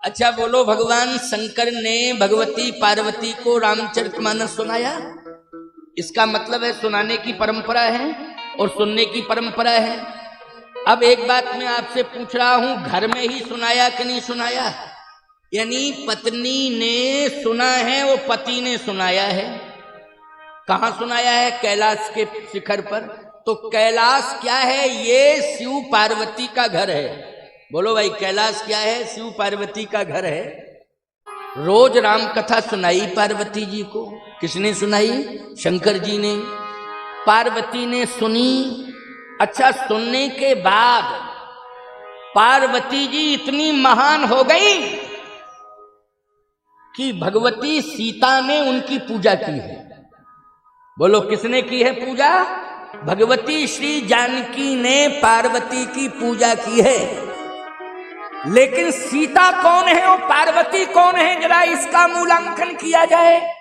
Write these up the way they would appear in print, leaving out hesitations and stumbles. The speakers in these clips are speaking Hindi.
अच्छा बोलो, भगवान शंकर ने भगवती पार्वती को रामचरितमानस सुनाया? इसका मतलब है सुनाने की परंपरा है और सुनने की परंपरा है। अब एक बात मैं आपसे पूछ रहा हूं, घर में ही सुनाया कि नहीं सुनाया? यानी पत्नी ने सुना है और पति ने सुनाया है। कहां सुनाया है? कैलाश के शिखर पर। तो कैलाश क्या है? ये शिव पार्वती का घर है। बोलो भाई, कैलाश क्या है? शिव पार्वती का घर है। रोज राम कथा सुनाई पार्वती जी को। किसने सुनाई? शंकर जी ने। पार्वती ने सुनी। अच्छा, सुनने के बाद पार्वती जी इतनी महान हो गई कि भगवती सीता ने उनकी पूजा की है। बोलो, किसने की है पूजा? भगवती श्री जानकी ने पार्वती की पूजा की है। लेकिन सीता कौन है और पार्वती कौन है, जरा इसका मूल्यांकन किया जाए।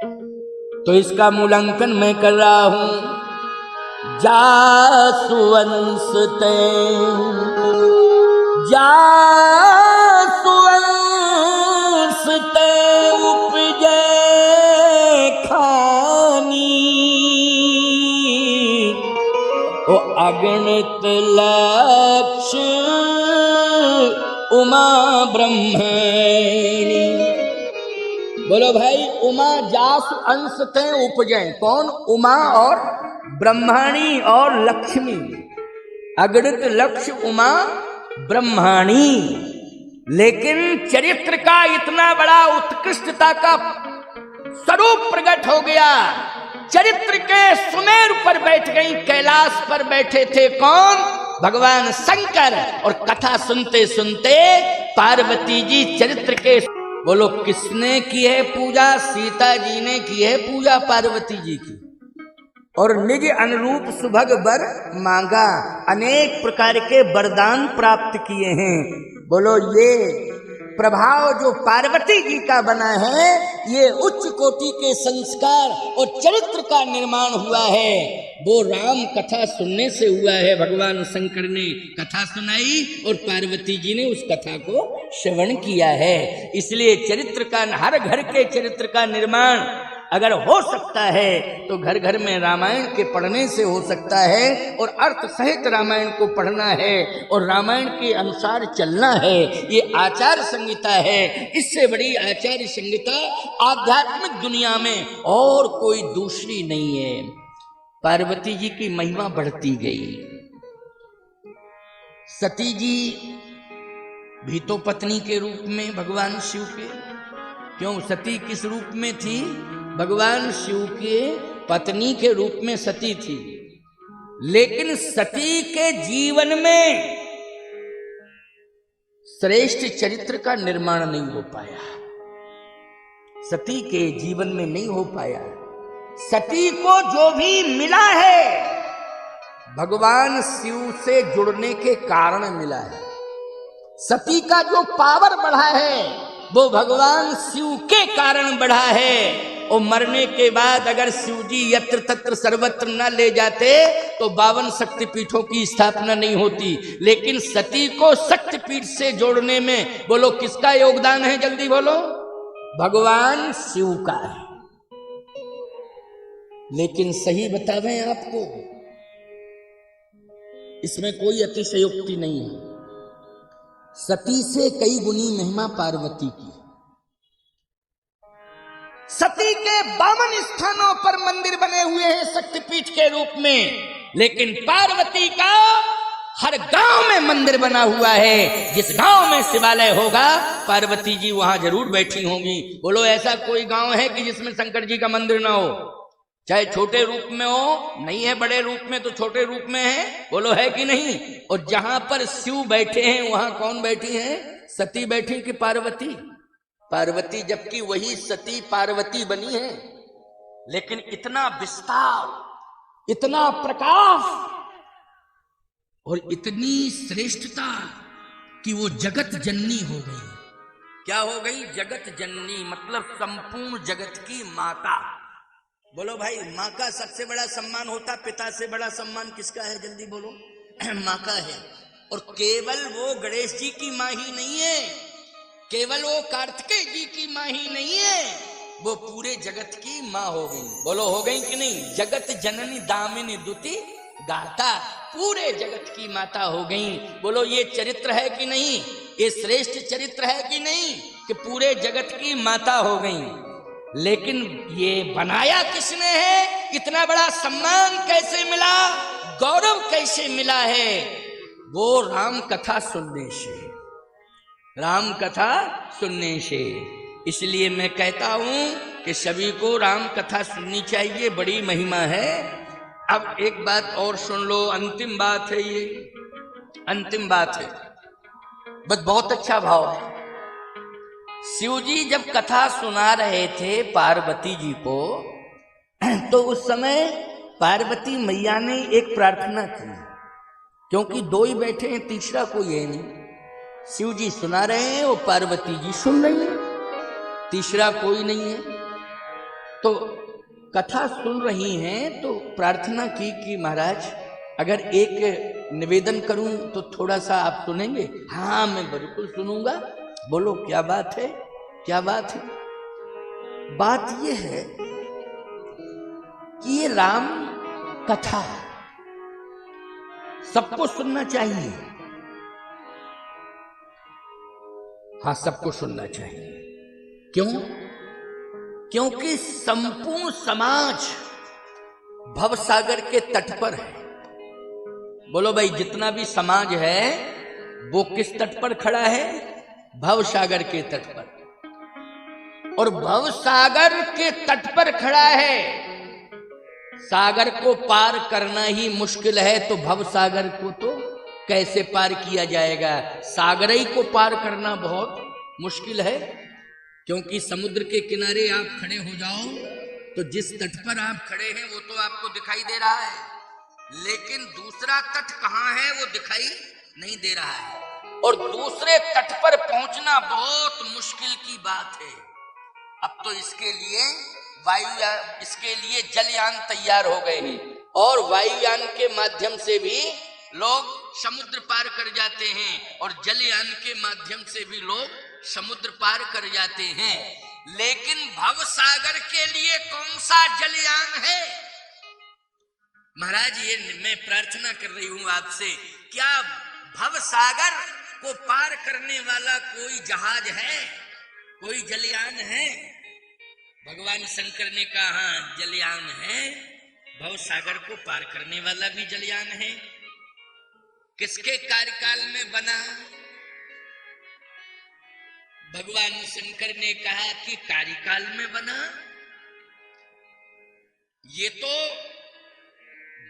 तो इसका मूल्यांकन मैं कर रहा हूं। जासुवंश ते उपजे खानी, ओ अगणित लक्ष्य उमा ब्रह्मणी। बोलो भाई, उमा जासु अंश ते उपजे। कौन? उमा और ब्रह्मणी और लक्ष्मी। अगणित लक्ष्य उमा ब्रह्मणी। लेकिन चरित्र का इतना बड़ा उत्कृष्टता का स्वरूप प्रकट हो गया। चरित्र के सुमेरु पर बैठ गई, कैलाश पर बैठे थे कौन? भगवान शंकर। और कथा सुनते सुनते पार्वती जी चरित्र के। बोलो, किसने की है पूजा? सीता जी ने की है पूजा पार्वती जी की। और निज अनुरूप सुभग वर मांगा, अनेक प्रकार के वरदान प्राप्त किए हैं। बोलो, ये प्रभाव जो पार्वती जी का बना है, ये उच्च कोटि के संस्कार और चरित्र का निर्माण हुआ है। वो राम कथा सुनने से हुआ है। भगवान शंकर ने कथा सुनाई और पार्वती जी ने उस कथा को श्रवण किया है। इसलिए चरित्र का, हर घर के चरित्र का निर्माण अगर हो सकता है तो घर घर में रामायण के पढ़ने से हो सकता है। और अर्थ सहित रामायण को पढ़ना है और रामायण के अनुसार चलना है। ये आचार संहिता है। इससे बड़ी आचार्य संहिता आध्यात्मिक दुनिया में और कोई दूसरी नहीं है। पार्वती जी की महिमा बढ़ती गई। सती जी भी तो पत्नी के रूप में भगवान शिव के। क्यों? सती किस रूप में थी? भगवान शिव के पत्नी के रूप में सती थी। लेकिन सती के जीवन में श्रेष्ठ चरित्र का निर्माण नहीं हो पाया। सती के जीवन में नहीं हो पाया। सती को जो भी मिला है भगवान शिव से जुड़ने के कारण मिला है। सती का जो पावर बढ़ा है वो भगवान शिव के कारण बढ़ा है। और मरने के बाद अगर शिव जी यत्र तत्र सर्वत्र न ले जाते तो 52 शक्तिपीठों की स्थापना नहीं होती। लेकिन सती को शक्तिपीठ से जोड़ने में बोलो किसका योगदान है? जल्दी बोलो। भगवान शिव का है। लेकिन सही बतावें आपको, इसमें कोई अतिशयोक्ति नहीं है। सती से कई गुनी महिमा पार्वती की। सती के 52 स्थानों पर मंदिर बने हुए हैं शक्तिपीठ के रूप में। लेकिन पार्वती का हर गांव में मंदिर बना हुआ है। जिस गांव में शिवालय होगा पार्वती जी वहां जरूर बैठी होंगी। बोलो, ऐसा कोई गांव है कि जिसमें शंकर जी का मंदिर ना हो? चाहे छोटे रूप में हो, नहीं है बड़े रूप में तो छोटे रूप में है। बोलो, है कि नहीं? और जहां पर शिव बैठे हैं वहां कौन बैठी है? सती बैठी कि पार्वती? पार्वती, जबकि वही सती पार्वती बनी है। लेकिन इतना विस्तार, इतना प्रकाश और इतनी श्रेष्ठता कि वो जगत जननी हो गई। क्या हो गई? जगत जननी, मतलब संपूर्ण जगत की माता। बोलो भाई, माँ का सबसे बड़ा सम्मान होता, पिता से बड़ा सम्मान किसका है? जल्दी बोलो। माँ का है। और केवल वो गणेश जी की माँ ही नहीं है, केवल वो कार्तिकेय जी की माँ ही नहीं है, वो पूरे जगत की माँ हो गई। बोलो हो गई कि नहीं? जगत जननी दामिनी दुति गाता, पूरे जगत की माता हो गई। बोलो ये चरित्र है कि नहीं? ये श्रेष्ठ चरित्र है कि नहीं कि पूरे जगत की माता हो गई। लेकिन ये बनाया किसने है? इतना बड़ा सम्मान कैसे मिला, गौरव कैसे मिला है? वो राम कथा सुनने से, राम कथा सुनने से। इसलिए मैं कहता हूं कि सभी को राम कथा सुननी चाहिए, बड़ी महिमा है। अब एक बात और सुन लो, अंतिम बात है, ये अंतिम बात है, बस बहुत अच्छा भाव है। शिव जी जब कथा सुना रहे थे पार्वती जी को, तो उस समय पार्वती मैया ने एक प्रार्थना की, क्योंकि दो ही बैठे हैं, तीसरा कोई है नहीं। शिव जी सुना रहे हैं और पार्वती जी सुन रही है, तीसरा कोई नहीं है। तो कथा सुन रही हैं तो प्रार्थना की कि महाराज अगर एक निवेदन करूं तो थोड़ा सा आप सुनेंगे? हाँ मैं बिल्कुल सुनूंगा। बोलो क्या बात है, क्या बात है? बात यह है कि ये राम कथा सबको सुनना चाहिए। हाँ सबको सुनना चाहिए। क्यों? क्योंकि संपूर्ण समाज भवसागर के तट पर है। बोलो भाई, जितना भी समाज है वो किस तट पर खड़ा है? भवसागर के तट पर। और भवसागर के तट पर खड़ा है। सागर को पार करना ही मुश्किल है, तो भवसागर को तो कैसे पार किया जाएगा? सागर ही को पार करना बहुत मुश्किल है। क्योंकि समुद्र के किनारे आप खड़े हो जाओ तो जिस तट पर आप खड़े हैं वो तो आपको दिखाई दे रहा है, लेकिन दूसरा तट कहाँ है वो दिखाई नहीं दे रहा है। और दूसरे तट पर पहुंचना बहुत मुश्किल की बात है। अब तो इसके लिए वायुयान, इसके लिए जलयान तैयार हो गए हैं, और वायुयान के माध्यम से भी लोग समुद्र पार कर जाते हैं, और जलयान के माध्यम से भी लोग समुद्र पार कर जाते हैं। लेकिन भवसागर के लिए कौन सा जलयान है? महाराज ये मैं प्रार्थना कर रही हूं आपसे, क्या भवसागर को पार करने वाला कोई जहाज है, कोई जलयान है? भगवान शंकर ने कहा हाँ जलयान है, भवसागर को पार करने वाला भी जलयान है। किसके कार्यकाल में बना? भगवान शंकर ने कहा कि कार्यकाल में बना। ये तो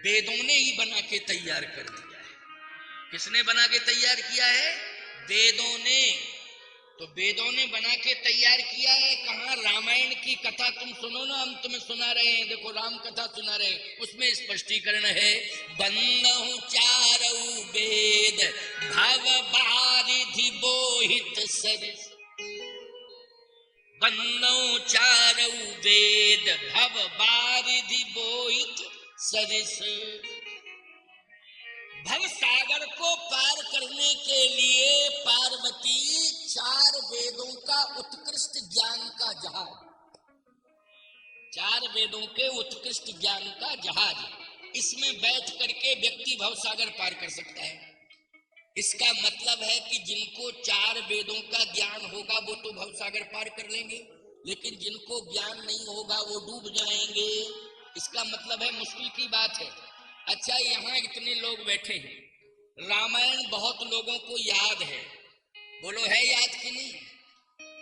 वेदों ने ही बना के तैयार कर दिया है। किसने बना के तैयार किया है? वेदों ने। तो वेदों ने बना के तैयार किया है। कहाँ? रामायण की कथा तुम सुनो ना, हम तुम्हें सुना रहे हैं, देखो राम कथा सुना रहे हैं, उसमें स्पष्टीकरण है। बंदहु चारऊ वेद भव बारिधि बोहित सरिस, बंदहु चारऊ वेद भव बारिधि बोहित सरिस। भव सागर को पार करने के लिए पार्वती चार वेदों का उत्कृष्ट ज्ञान का जहाज, चार वेदों के उत्कृष्ट ज्ञान का जहाज, इसमें बैठ करके व्यक्ति भवसागर पार कर सकता है। इसका मतलब है कि जिनको चार वेदों का ज्ञान होगा वो तो भवसागर पार कर लेंगे, लेकिन जिनको ज्ञान नहीं होगा वो डूब जाएंगे। इसका मतलब है मुश्किल की बात है। अच्छा, यहाँ इतने लोग बैठे हैं, रामायण बहुत लोगों को याद है, बोलो है याद कि नहीं?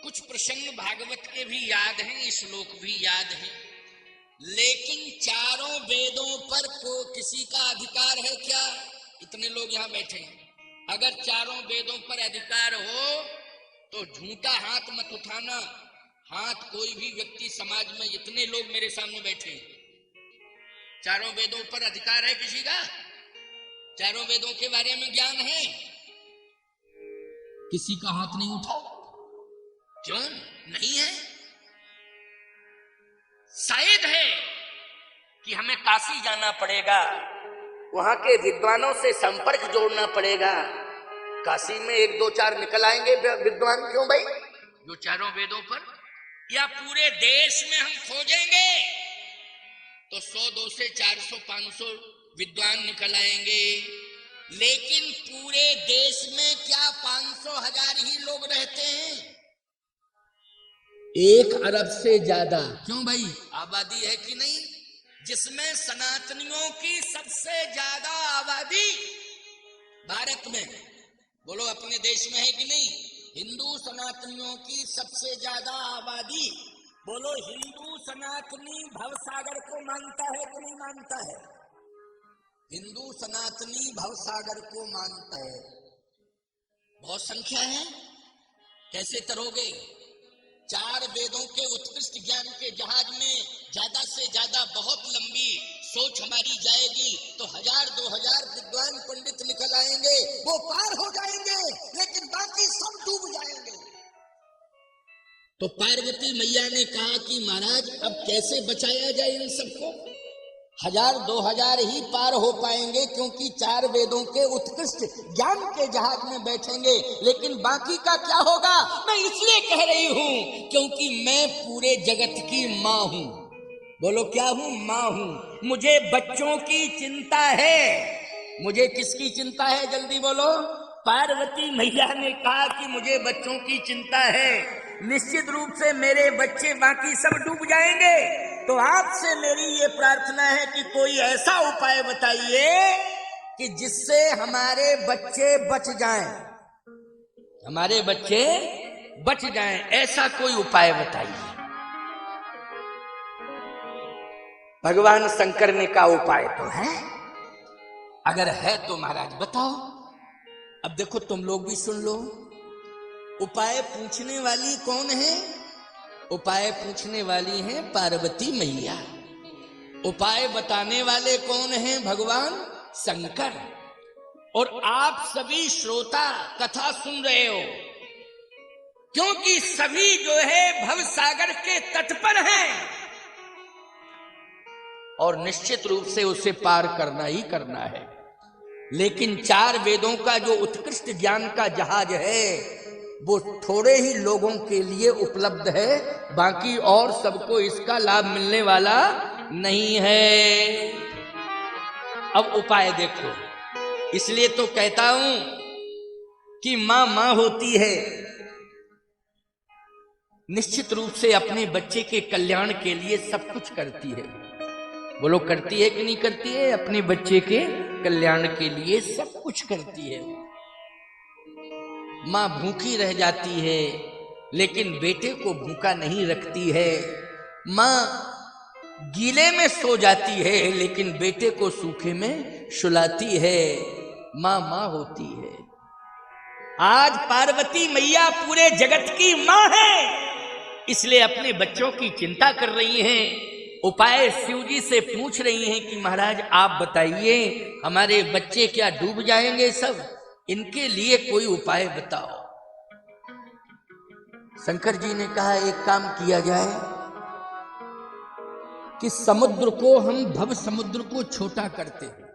कुछ प्रसंग भागवत के भी याद हैं, श्लोक भी याद हैं, लेकिन चारों वेदों पर को किसी का अधिकार है क्या? इतने लोग यहाँ बैठे हैं, अगर चारों वेदों पर अधिकार हो तो झूठा हाथ मत उठाना। हाथ कोई भी व्यक्ति समाज में, इतने लोग मेरे सामने बैठे हैं, चारों वेदों पर अधिकार है किसी का? चारों वेदों के बारे में ज्ञान है? किसी का हाथ नहीं उठाओ। क्यों नहीं है? शायद है कि हमें काशी जाना पड़ेगा, वहां के विद्वानों से संपर्क जोड़ना पड़ेगा। काशी में 1 2 4 निकल आएंगे विद्वान, क्यों भाई? जो चारों वेदों पर, या पूरे देश में हम खोजेंगे तो 100, 200, 400, 500 विद्वान निकल आएंगे, लेकिन पूरे देश में क्या 500, 1000 ही लोग रहते हैं? 1 अरब से ज्यादा। क्यों भाई, आबादी है कि नहीं? जिसमें सनातनियों की सबसे ज्यादा आबादी भारत में, बोलो अपने देश में है कि नहीं? हिंदू सनातनियों की सबसे ज्यादा आबादी, बोलो हिंदू सनातनी भवसागर को मानता है कि नहीं मानता है? हिंदू सनातनी भवसागर को मानता है। बहुत संख्या है, कैसे तरोगे? 4 वेदों के उत्कृष्ट ज्ञान के जहाज में ज्यादा से ज्यादा बहुत लंबी सोच हमारी जाएगी तो 1000, 2000 विद्वान पंडित निकल आएंगे, वो पार हो जाएंगे, लेकिन बाकी सब डूब जाएंगे। तो पार्वती मैया ने कहा कि महाराज अब कैसे बचाया जाए इन सबको? 1000, 2000 ही पार हो पाएंगे, क्योंकि 4 वेदों के उत्कृष्ट ज्ञान के जहाज में बैठेंगे, लेकिन बाकी का क्या होगा? मैं इसलिए कह रही हूं क्योंकि मैं पूरे जगत की मां हूं। बोलो क्या हूं? मां हूं। मुझे बच्चों की चिंता है। मुझे किसकी चिंता है? जल्दी बोलो। पार्वती मैया ने कहा कि मुझे बच्चों की चिंता है, निश्चित रूप से मेरे बच्चे बाकी सब डूब जाएंगे। तो आपसे मेरी ये प्रार्थना है कि कोई ऐसा उपाय बताइए कि जिससे हमारे बच्चे बच जाएं, हमारे बच्चे बच जाएं, ऐसा कोई उपाय बताइए। भगवान शंकर ने कहा उपाय तो है, अगर है तो महाराज बताओ। अब देखो तुम लोग भी सुन लो। उपाय पूछने वाली कौन है? उपाय पूछने वाली है पार्वती मैया। उपाय बताने वाले कौन हैं? भगवान शंकर। और आप सभी श्रोता कथा सुन रहे हो, क्योंकि सभी जो है भवसागर के तट पर हैं और निश्चित रूप से उसे पार करना ही करना है। लेकिन 4 वेदों का जो उत्कृष्ट ज्ञान का जहाज है वो थोड़े ही लोगों के लिए उपलब्ध है, बाकी और सबको इसका लाभ मिलने वाला नहीं है। अब उपाय देखो, इसलिए तो कहता हूं कि मां मां होती है, निश्चित रूप से अपने बच्चे के कल्याण के लिए सब कुछ करती है। बोलो करती है कि नहीं करती है? अपने बच्चे के कल्याण के लिए सब कुछ करती है। मां भूखी रह जाती है लेकिन बेटे को भूखा नहीं रखती है। मां गीले में सो जाती है लेकिन बेटे को सूखे में सुलाती है। मां मां होती है। आज पार्वती मैया पूरे जगत की मां है, इसलिए अपने बच्चों की चिंता कर रही हैं। उपाय शिव जी से पूछ रही हैं कि महाराज आप बताइए, हमारे बच्चे क्या डूब जाएंगे सब? इनके लिए कोई उपाय बताओ। शंकर जी ने कहा एक काम किया जाए कि समुद्र को हम भव समुद्र को छोटा करते हैं।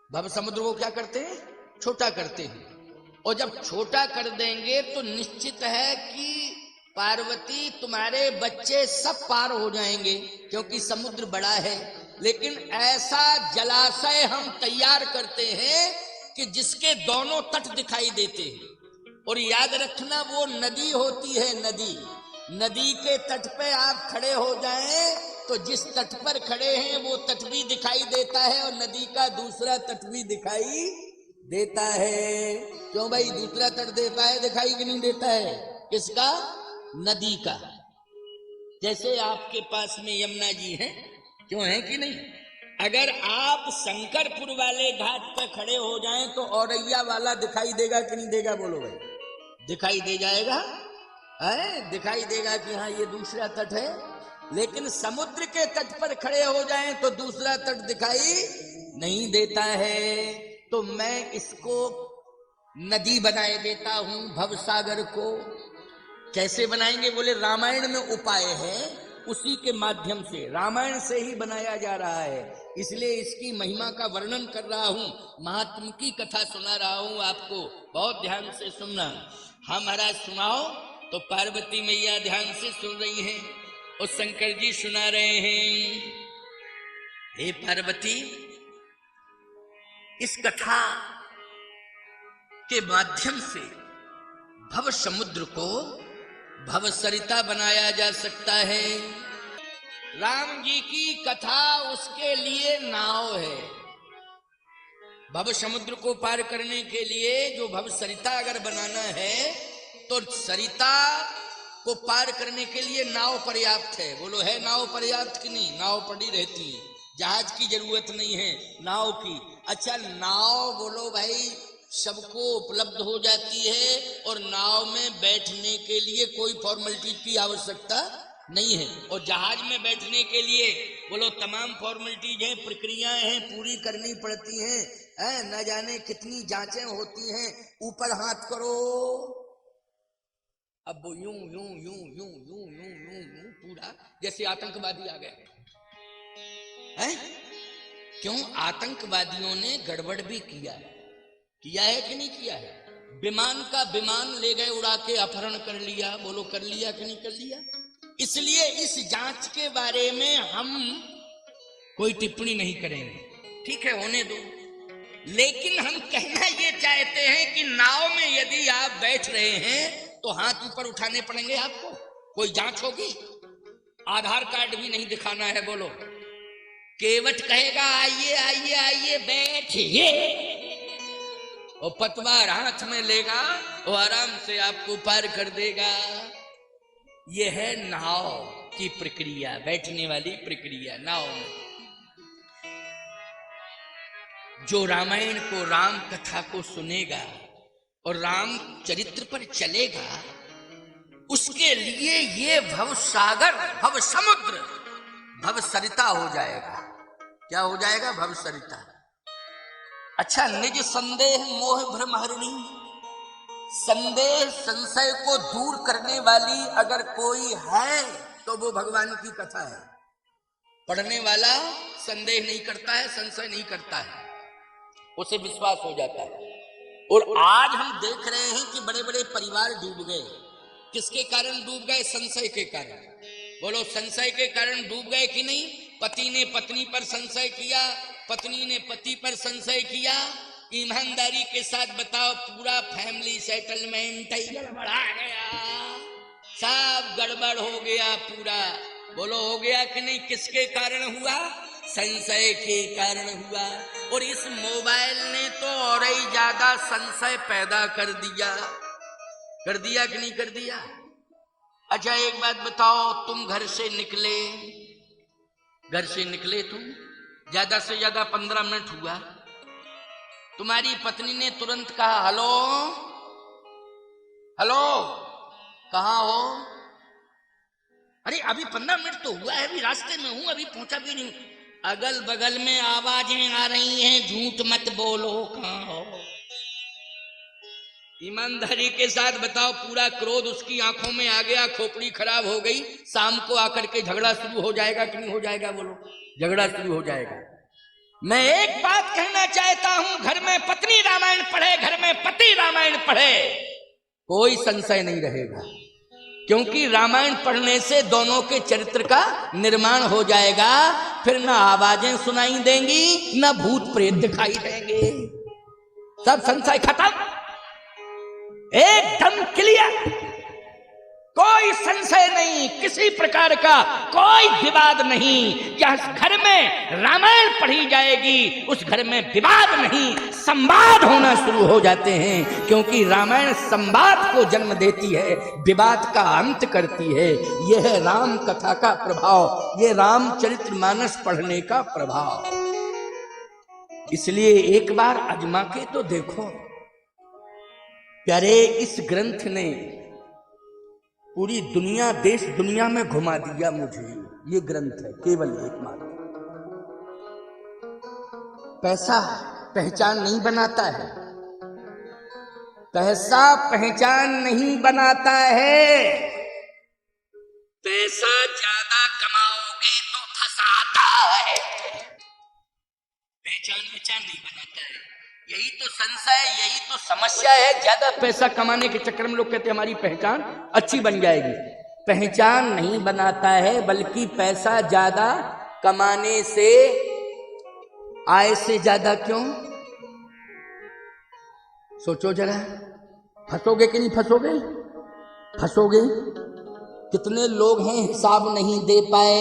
भव समुद्र को क्या करते हैं? छोटा करते हैं। और जब छोटा कर देंगे तो निश्चित है कि पार्वती तुम्हारे बच्चे सब पार हो जाएंगे, क्योंकि समुद्र बड़ा है। लेकिन ऐसा जलाशय हम तैयार करते हैं कि जिसके दोनों तट दिखाई देते हैं। और याद रखना वो नदी होती है, नदी। नदी के तट पे आप खड़े हो जाएं तो जिस तट पर खड़े हैं वो तट भी दिखाई देता है और नदी का दूसरा तट भी दिखाई देता है। क्यों भाई? दूसरा तट देता है, दिखाई कि नहीं देता है? किसका? नदी का। जैसे आपके पास में यमुना जी हैं, क्यों है कि नहीं? अगर आप शंकरपुर वाले घाट पर खड़े हो जाएं तो औरैया वाला दिखाई देगा कि नहीं देगा? बोलो भाई। दिखाई दे जाएगा, है? दिखाई देगा कि हाँ ये दूसरा तट है। लेकिन समुद्र के तट पर खड़े हो जाएं तो दूसरा तट दिखाई नहीं देता है। तो मैं इसको नदी बनाए देता हूं, भवसागर को। कैसे बनाएंगे? बोले रामायण में उपाय है, उसी के माध्यम से, रामायण से ही बनाया जा रहा है, इसलिए इसकी महिमा का वर्णन कर रहा हूं, महात्म की कथा सुना रहा हूं आपको। बहुत ध्यान से सुनना। हाँ महाराज सुनाओ। तो पार्वती मैया ध्यान से सुन रही हैं और शंकर जी सुना रहे हैं। हे पार्वती, इस कथा के माध्यम से भव समुद्र को भव सरिता बनाया जा सकता है। राम जी की कथा उसके लिए नाव है। भव समुद्र को पार करने के लिए जो भव सरिता अगर बनाना है तो सरिता को पार करने के लिए नाव पर्याप्त है। बोलो, है नाव पर्याप्त कि नहीं? नाव पड़ी रहती है, जहाज की जरूरत नहीं है, नाव की। अच्छा, नाव बोलो भाई सबको उपलब्ध हो जाती है और नाव में बैठने के लिए कोई फॉर्मेलिटी की आवश्यकता नहीं है। और जहाज में बैठने के लिए बोलो तमाम फॉर्मेलिटीज हैं, प्रक्रियाएं हैं, पूरी करनी पड़ती हैं, न जाने कितनी जांचें होती हैं। ऊपर हाथ करो, अब वो यूं यूं यूं यूं यूं यूं यूं यूं पूरा जैसे आतंकवादी आ गए हैं। क्यों? आतंकवादियों ने गड़बड़ भी किया है कि नहीं किया है? विमान का विमान ले गए, उड़ा के अपहरण कर लिया। बोलो, कर लिया कि नहीं कर लिया? इसलिए इस जांच के बारे में हम कोई टिप्पणी नहीं करेंगे, ठीक है, होने दो। लेकिन हम कहना ये चाहते हैं कि नाव में यदि आप बैठ रहे हैं तो हाथ ऊपर उठाने पड़ेंगे आपको। कोई जांच होगी? आधार कार्ड भी नहीं दिखाना है। बोलो, केवट कहेगा आइए आइए आइए बैठिए, और पतवार हाथ में लेगा और आराम से आपको पार कर देगा। यह है नाव की प्रक्रिया, बैठने वाली प्रक्रिया नाव में। जो रामायण को, राम कथा को सुनेगा और राम चरित्र पर चलेगा, उसके लिए ये भव सागर, भव समुद्र, भव सरिता हो जाएगा। क्या हो जाएगा? भव सरिता। अच्छा, निज संदेह मोह भ्रम हरिणी, संदेह संशय को दूर करने वाली अगर कोई है तो वो भगवान की कथा है। पढ़ने वाला संदेह नहीं करता है, संशय नहीं करता है, उसे विश्वास हो जाता है। और आज हम देख रहे हैं कि बड़े बड़े परिवार डूब गए। किसके कारण डूब गए? संशय के कारण। बोलो, संशय के कारण डूब गए कि नहीं? पति ने पत्नी पर संशय किया, पत्नी ने पति पर संशय किया। ईमानदारी के साथ बताओ, पूरा फैमिली सेटलमेंट ही गड़बड़ा गया, सब गड़बड़ हो गया पूरा। बोलो, हो गया कि नहीं? किसके कारण हुआ? संशय के कारण हुआ। और इस मोबाइल ने तो और ही ज्यादा संशय पैदा कर दिया कि नहीं कर दिया? अच्छा, एक बात बताओ, तुम घर से निकले तुम, ज्यादा से ज्यादा 15 मिनट हुआ, तुम्हारी पत्नी ने तुरंत कहा हेलो हेलो, कहाँ हो? अरे अभी 15 मिनट तो हुआ है, अभी रास्ते में हूं, अभी पहुंचा भी नहीं। अगल बगल में आवाजें आ रही हैं, झूठ मत बोलो, कहाँ हो? ईमानदारी के साथ बताओ, पूरा क्रोध उसकी आंखों में आ गया, खोपड़ी खराब हो गई। शाम को आकर के झगड़ा शुरू हो जाएगा कि नहीं हो जाएगा? बोलो, झगड़ा शुरू हो जाएगा। मैं एक बात कहना चाहता हूं, घर में पत्नी रामायण पढ़े, घर में पति रामायण पढ़े, कोई संशय नहीं रहेगा। क्योंकि रामायण पढ़ने से दोनों के चरित्र का निर्माण हो जाएगा। फिर ना आवाजें सुनाई देंगी, ना भूत प्रेत दिखाई देंगे, सब संशय खत्म, एकदम क्लियर, कोई संशय नहीं, किसी प्रकार का कोई विवाद नहीं। जिस घर में रामायण पढ़ी जाएगी उस घर में विवाद नहीं, संवाद होना शुरू हो जाते हैं। क्योंकि रामायण संवाद को जन्म देती है, विवाद का अंत करती है। यह है राम कथा का प्रभाव, यह रामचरितमानस पढ़ने का प्रभाव। इसलिए एक बार आजमा के तो देखो। प्यारे, इस ग्रंथ ने पूरी दुनिया, देश दुनिया में घुमा दिया मुझे। ये ग्रंथ है केवल एकमात्र। पैसा पहचान नहीं बनाता है, पैसा पहचान नहीं बनाता है। पैसा ज्यादा कमाओगे तो फंसाता है, पहचान नहीं बनाता है। यही तो संशय, यही तो समस्या है। ज्यादा पैसा कमाने के चक्कर में लोग कहते हैं हमारी पहचान अच्छी बन जाएगी। पहचान नहीं बनाता है, बल्कि पैसा ज्यादा कमाने से, आय से ज्यादा क्यों, सोचो जरा। फंसोगे कि नहीं फंसोगे? फंसोगे। कितने लोग हैं हिसाब नहीं दे पाए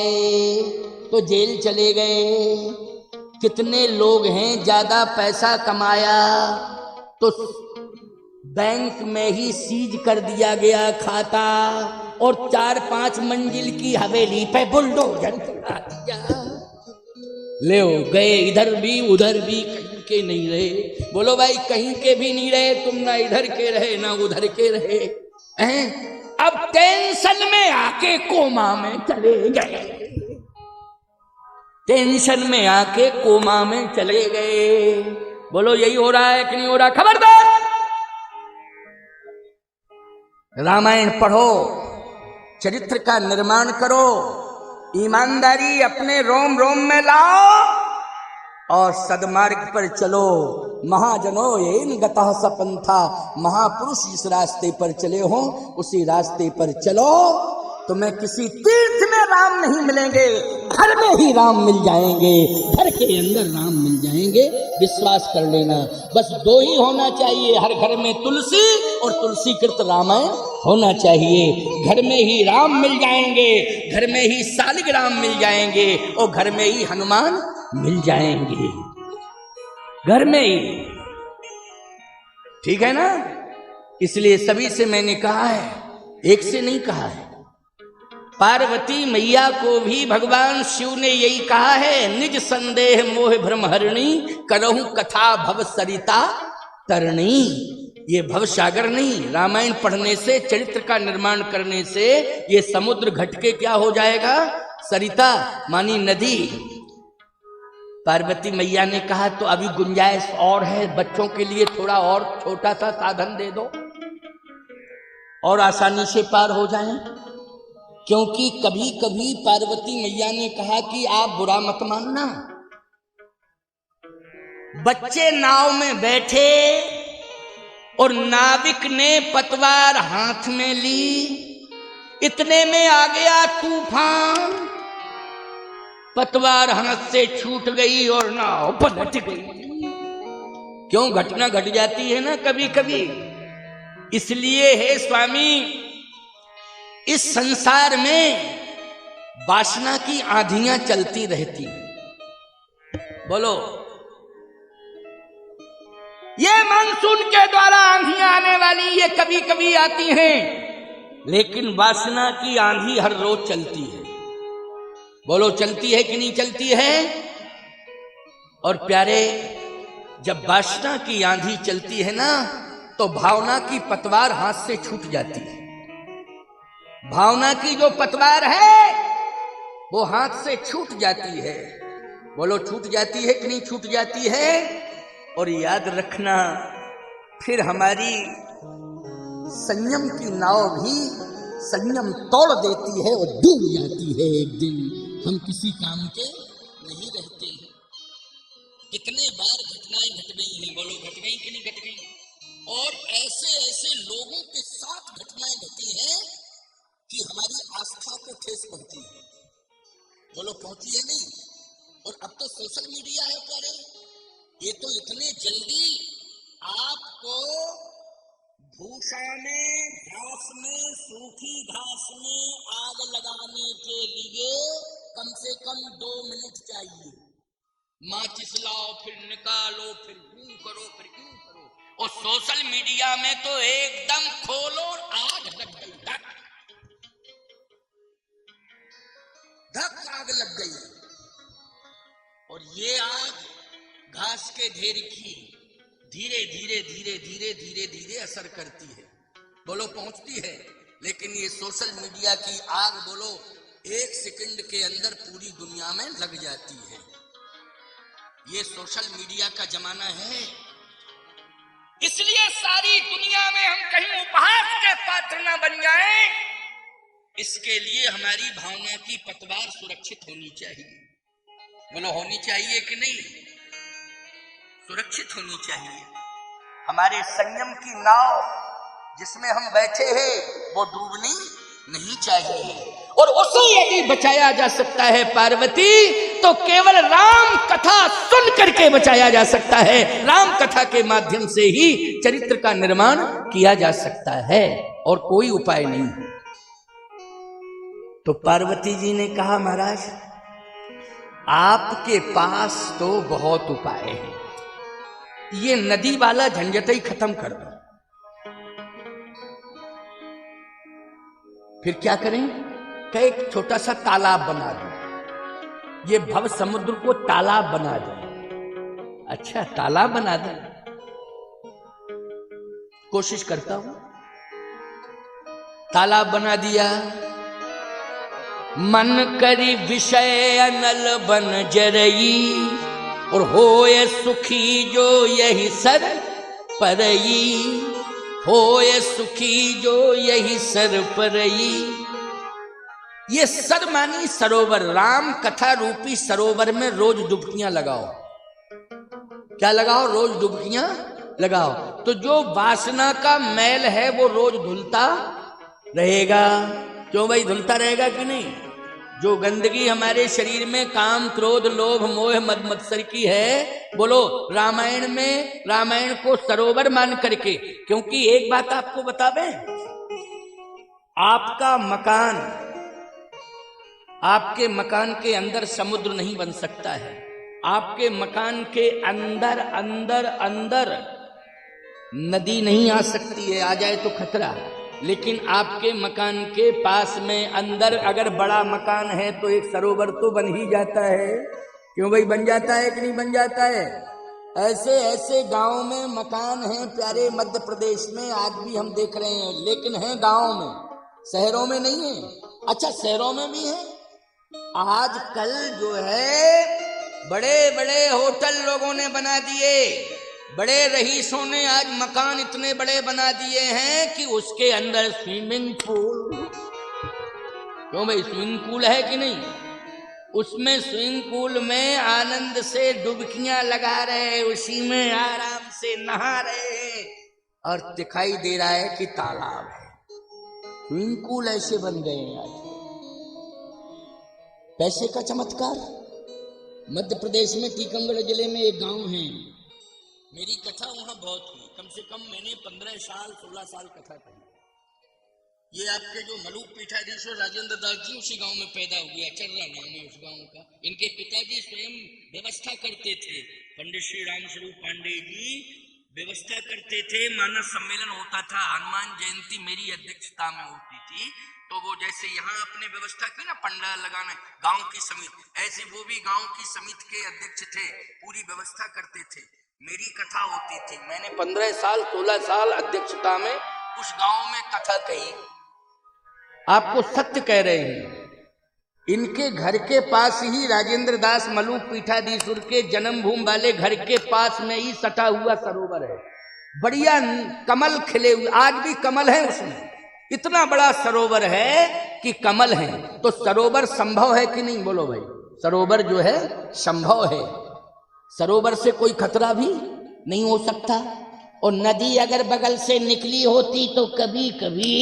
तो जेल चले गए। कितने लोग हैं ज्यादा पैसा कमाया तो बैंक में ही सीज कर दिया गया खाता, और 4-5 मंजिल की हवेली पे बुलडोजर चला दिया। ले गए इधर भी उधर भी, कहीं के नहीं रहे। बोलो भाई, कहीं के भी नहीं रहे तुम, ना इधर के रहे ना उधर के रहे हैं। अब टेंशन में आके कोमा में चले गए, टेंशन में आके कोमा में चले गए। बोलो यही हो रहा है कि नहीं हो रहा? खबरदार, रामायण पढ़ो, चरित्र का निर्माण करो, ईमानदारी अपने रोम रोम में लाओ और सदमार्ग पर चलो। महाजनो येन गतः सपंथा, महापुरुष जिस रास्ते पर चले हो उसी रास्ते पर चलो। तुम्हें किसी तीर्थ में राम नहीं मिलेंगे, घर में ही राम मिल जाएंगे, घर के अंदर राम मिल जाएंगे। विश्वास कर लेना। बस 2 ही होना चाहिए, हर घर में तुलसी और तुलसी कृत रामायण होना चाहिए। घर में ही राम मिल जाएंगे, घर में ही शालिग्राम मिल जाएंगे, और घर में ही हनुमान मिल जाएंगे, घर में ही। ठीक है ना? इसलिए सभी से मैंने कहा है, एक से नहीं कहा है। पार्वती मैया को भी भगवान शिव ने यही कहा है, निज संदेह मोह भ्रम हरणी, करहु कथा भव सरिता तरणी। ये भव सागर नहीं, रामायण पढ़ने से, चरित्र का निर्माण करने से ये समुद्र घट के क्या हो जाएगा? सरिता मानी नदी। पार्वती मैया ने कहा तो अभी गुंजाइश और है, बच्चों के लिए थोड़ा और छोटा सा साधन दे दो और आसानी से पार हो जाएं। क्योंकि कभी कभी पार्वती मैया ने कहा कि आप बुरा मत मानना, बच्चे नाव में बैठे और नाविक ने पतवार हाथ में ली, इतने में आ गया तूफान, पतवार हाथ से छूट गई और नाव पलट गई। क्यों? घटना घट जाती है ना कभी कभी। इसलिए हे स्वामी, इस संसार में वासना की आंधियां चलती रहती। बोलो, ये मानसून के द्वारा आंधियां आने वाली, ये कभी कभी आती हैं, लेकिन वासना की आंधी हर रोज चलती है। बोलो, चलती है कि नहीं चलती है? और प्यारे, जब वासना की आंधी चलती है ना, तो भावना की पतवार हाथ से छूट जाती है। भावना की जो पतवार है वो हाथ से छूट जाती है। बोलो, छूट जाती है कि नहीं छूट जाती है? और याद रखना, फिर हमारी संयम की नाव भी संयम तोड़ देती है और डूब जाती है। एक दिन हम किसी काम के नहीं रहते हैं। कितने बार घटनाएं घट गई हैं? बोलो, घट गई कि नहीं घट गई? और ऐसे ऐसे लोगों के साथ घटनाएं घटी हैं कि हमारी आस्था को ठेस पहुंची है। बोलो, पहुंची है नहीं? और अब तो सोशल मीडिया है प्यारे, ये तो इतने जल्दी आपको भूसा में, घास में, सूखी घास में आग लगाने के लिए कम से कम 2 मिनट चाहिए। माचिस लाओ, फिर निकालो, फिर यूं करो, फिर यूं करो। और सोशल मीडिया में तो एकदम खोलो, आग लग गई, धक आग लग गई। और ये आग घास के ढेर की धीरे धीरे धीरे धीरे धीरे धीरे असर करती है। बोलो, पहुंचती है। लेकिन ये सोशल मीडिया की आग, बोलो, 1 सेकंड के अंदर पूरी दुनिया में लग जाती है। ये सोशल मीडिया का जमाना है। इसलिए सारी दुनिया में हम कहीं उपहास के पात्र न बन जाएं, इसके लिए हमारी भावना की पतवार सुरक्षित होनी चाहिए। बोलो, होनी चाहिए कि नहीं? सुरक्षित होनी चाहिए। हमारे संयम की नाव जिसमें हम बैठे हैं वो डूबनी नहीं चाहिए। और उसे यदि बचाया जा सकता है पार्वती, तो केवल राम कथा सुन करके बचाया जा सकता है। राम कथा के माध्यम से ही चरित्र का निर्माण किया जा सकता है और कोई उपाय नहीं। तो पार्वती जी ने कहा, महाराज आपके पास तो बहुत उपाय है, ये नदी वाला झंझट ही खत्म कर दो। फिर क्या करें? क्या एक छोटा सा तालाब बना दो, ये भव समुद्र को तालाब बना दो। अच्छा, तालाब बना दो, कोशिश करता हूं। तालाब बना दिया। मन करी विषय अनल बन जरई, और होए सुखी जो यही सर परई, होए सुखी जो यही सर परई। ये सर मानी सरोवर, राम कथा रूपी सरोवर में रोज डुबकियां लगाओ। क्या लगाओ? रोज डुबकियां लगाओ। तो जो वासना का मैल है वो रोज धुलता रहेगा। क्यों भाई? धुलता रहेगा कि नहीं? जो गंदगी हमारे शरीर में काम क्रोध लोभ मोह मद मत्सर की है, बोलो रामायण में, रामायण को सरोवर मान करके। क्योंकि एक बात आपको बतावे, आपका मकान, आपके मकान के अंदर समुद्र नहीं बन सकता है। आपके मकान के अंदर अंदर अंदर नदी नहीं आ सकती है, आ जाए तो खतरा। लेकिन आपके मकान के पास में अंदर अगर बड़ा मकान है तो एक सरोवर तो बन ही जाता है। क्यों भाई? बन जाता है कि नहीं बन जाता है? ऐसे ऐसे गांव में मकान हैं प्यारे, मध्य प्रदेश में आज भी हम देख रहे हैं, लेकिन हैं गांव में, शहरों में नहीं है। अच्छा, शहरों में भी है। आजकल जो है बड़े बड़े होटल लोगों ने बना दिए, बड़े रईसों ने आज मकान इतने बड़े बना दिए हैं कि उसके अंदर स्विमिंग पूल। क्यों भाई? स्विमिंग पूल है कि नहीं? उसमें स्विमिंग पूल में आनंद से डुबकियां लगा रहे, उसी में आराम से नहा रहे हैं और दिखाई दे रहा है कि तालाब है। स्विमिंग पूल ऐसे बन गए हैं आज। पैसे का चमत्कार। मध्य प्रदेश में टीकमगढ़ जिले में एक गांव है, मेरी कथा वहां बहुत हुई, कम से कम मैंने 15 साल 16 साल कथा कही। ये आपके जो मलूक पीठाधीश्वर राजेंद्र दास जी उसी गांव में पैदा हुए, अचर्रा नाम है उस गांव का। इनके पिताजी स्वयं व्यवस्था करते थे, पंडित श्री राम स्वरूप पांडे जी व्यवस्था करते थे। मानस सम्मेलन होता था, हनुमान जयंती मेरी अध्यक्षता में होती थी। तो वो जैसे यहाँ अपने व्यवस्था की ना पंडाल लगाना, गांव की समिति, ऐसे वो भी गांव की समिति के अध्यक्ष थे, पूरी व्यवस्था करते थे। मेरी कथा होती थी, मैंने 15 साल 16 साल अध्यक्षता में उस गांव में कथा कही। आपको सत्य कह रहे हैं, इनके घर के पास ही राजेंद्र दास मलूक पीठाधीश्वर के जन्मभूमि वाले घर के पास में ही सटा हुआ सरोवर है। बढ़िया कमल खिले हुए, आज भी कमल है उसमें। इतना बड़ा सरोवर है कि कमल है। तो सरोवर संभव है कि नहीं? बोलो भाई, सरोवर जो है संभव है। सरोवर से कोई खतरा भी नहीं हो सकता। और नदी अगर बगल से निकली होती तो कभी कभी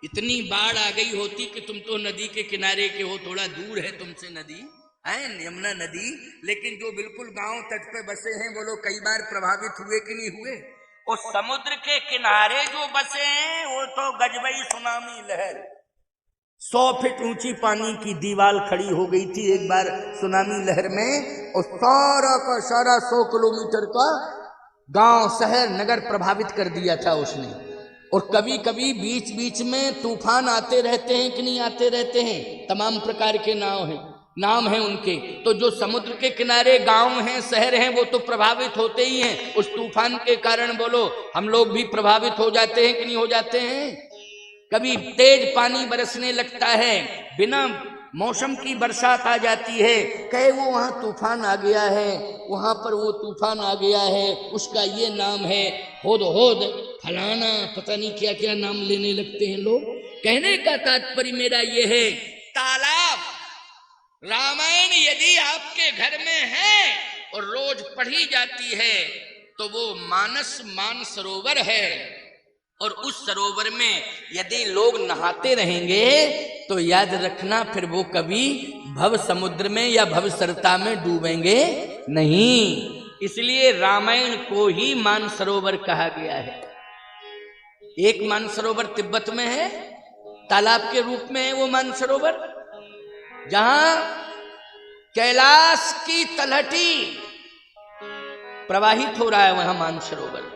इतनी बाढ़ आ गई होती कि तुम तो नदी के किनारे के हो, थोड़ा दूर है तुमसे नदी है, यमुना नदी। लेकिन जो बिल्कुल गांव तट पे बसे हैं वो लोग कई बार प्रभावित हुए कि नहीं हुए? और समुद्र के किनारे जो बसे हैं वो तो गजबई सुनामी लहर, 100 फीट ऊंची पानी की दीवार खड़ी हो गई थी एक बार सुनामी लहर में, और सारा का सारा 100 किलोमीटर का गांव शहर नगर प्रभावित कर दिया था उसने। और कभी कभी बीच बीच में तूफान आते रहते हैं कि नहीं आते रहते हैं, तमाम प्रकार के नाम हैं उनके। तो जो समुद्र के किनारे गांव हैं शहर हैं वो तो प्रभावित होते ही हैं। उस तूफान के कारण बोलो हम लोग भी प्रभावित हो जाते हैं कि नहीं हो जाते हैं? कभी तेज पानी बरसने लगता है, बिना मौसम की बरसात आ जाती है, कहे वो वहां तूफान आ गया है, वहां पर वो तूफान आ गया है, उसका ये नाम है होद होद फलाना, पता नहीं क्या क्या नाम लेने लगते हैं लोग। कहने का तात्पर्य मेरा ये है, तालाब रामायण यदि आपके घर में है और रोज पढ़ी जाती है तो वो मानस मानसरोवर है। और उस सरोवर में यदि लोग नहाते रहेंगे तो याद रखना फिर वो कभी भव समुद्र में या भवसरता में डूबेंगे नहीं। इसलिए रामायण को ही मानसरोवर कहा गया है। एक मानसरोवर तिब्बत में है, तालाब के रूप में है वो मानसरोवर, जहां कैलाश की तलहटी प्रवाहित हो रहा है, वहां मानसरोवर।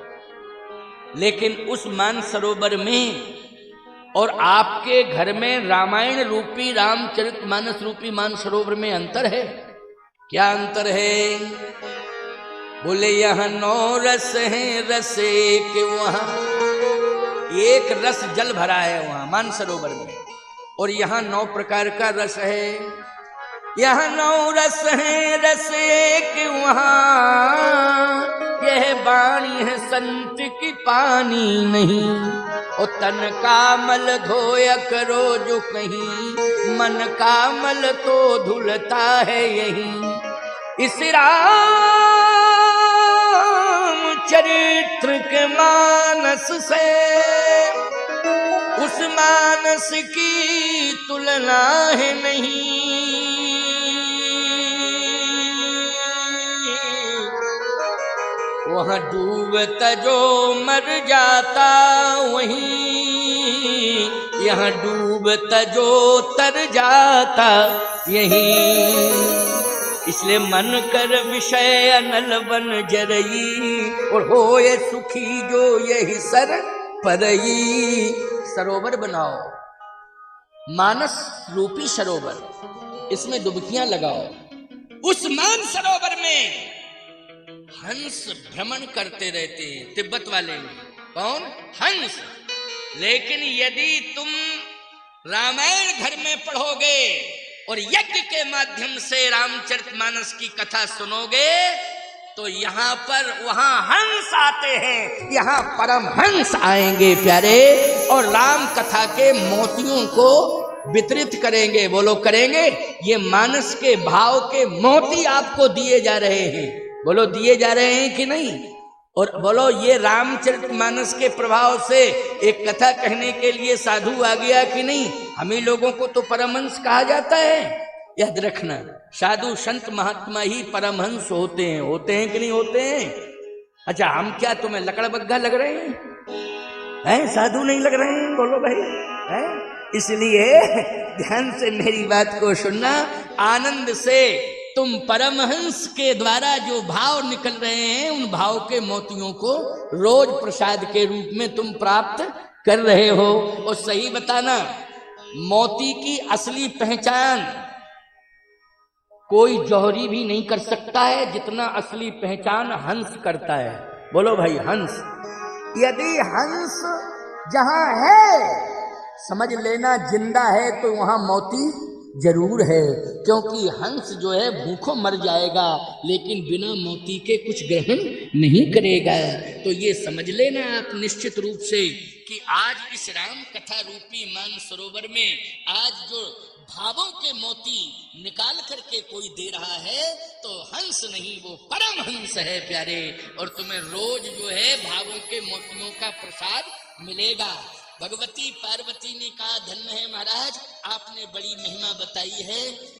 लेकिन उस मानसरोवर में और आपके घर में रामायण रूपी रामचरितमानस रूपी मानसरोवर में अंतर है। क्या अंतर है? बोले यहां 9 रस हैं, रस एक वहां, एक रस जल भरा है वहां मानसरोवर में, और यहां 9 प्रकार का रस है। यहां 9 रस हैं, रस एक वहां, यह वाणी है संत की पानी नहीं। और तन का मल धोया करो जो कहीं, मन का मल तो धुलता है यही। इस राम चरित्र के मानस से उस मानस की तुलना है नहीं। वहां डूबता जो मर जाता वहीं, यहाँ डूबता जो तर जाता यहीं। इसलिए मन कर विषय अनल बन जरई, और होए सुखी जो यही सर परई। सरोवर बनाओ, मानस रूपी सरोवर, इसमें डुबकियां लगाओ। उस मान सरोवर में हंस भ्रमण करते रहते हैं, तिब्बत वाले में। कौन? हंस। लेकिन यदि तुम रामायण घर में पढ़ोगे और यज्ञ के माध्यम से रामचरितमानस की कथा सुनोगे तो यहाँ पर वहां हंस आते हैं, यहाँ परम हंस आएंगे प्यारे, और राम कथा के मोतियों को वितरित करेंगे। बोलो करेंगे। ये मानस के भाव के मोती आपको दिए जा रहे हैं। बोलो दिए जा रहे हैं कि नहीं? और बोलो ये रामचरितमानस के प्रभाव से एक कथा कहने के लिए साधु आ गया कि नहीं? हम ही लोगों को तो परमहंस कहा जाता है, याद रखना। साधु संत महात्मा ही परमहंस होते हैं। होते हैं कि नहीं होते हैं? अच्छा, हम क्या तुम्हें लकड़बग्गा लग रहे हैं? साधु नहीं लग रहे हैं? बोलो भाई हैं? इसलिए ध्यान से मेरी बात को सुनना, आनंद से तुम परमहंस के द्वारा जो भाव निकल रहे हैं उन भाव के मोतियों को रोज प्रसाद के रूप में तुम प्राप्त कर रहे हो। और सही बताना, मोती की असली पहचान कोई जौहरी भी नहीं कर सकता है जितना असली पहचान हंस करता है। बोलो भाई हंस। यदि हंस जहां है समझ लेना जिंदा है तो वहां मोती जरूर है, क्योंकि हंस जो है भूखों मर जाएगा लेकिन बिना मोती के कुछ ग्रहण नहीं करेगा। तो ये समझ लेना आप निश्चित रूप से कि आज इस राम कथा रूपी मानसरोवर में आज जो भावों के मोती निकाल करके कोई दे रहा है तो हंस नहीं, वो परम हंस है प्यारे। और तुम्हें रोज जो है भावों के मोतियों का प्रसाद मिलेगा। भगवती पार्वती ने कहा धन्य है महाराज, आपने बड़ी महिमा बताई है।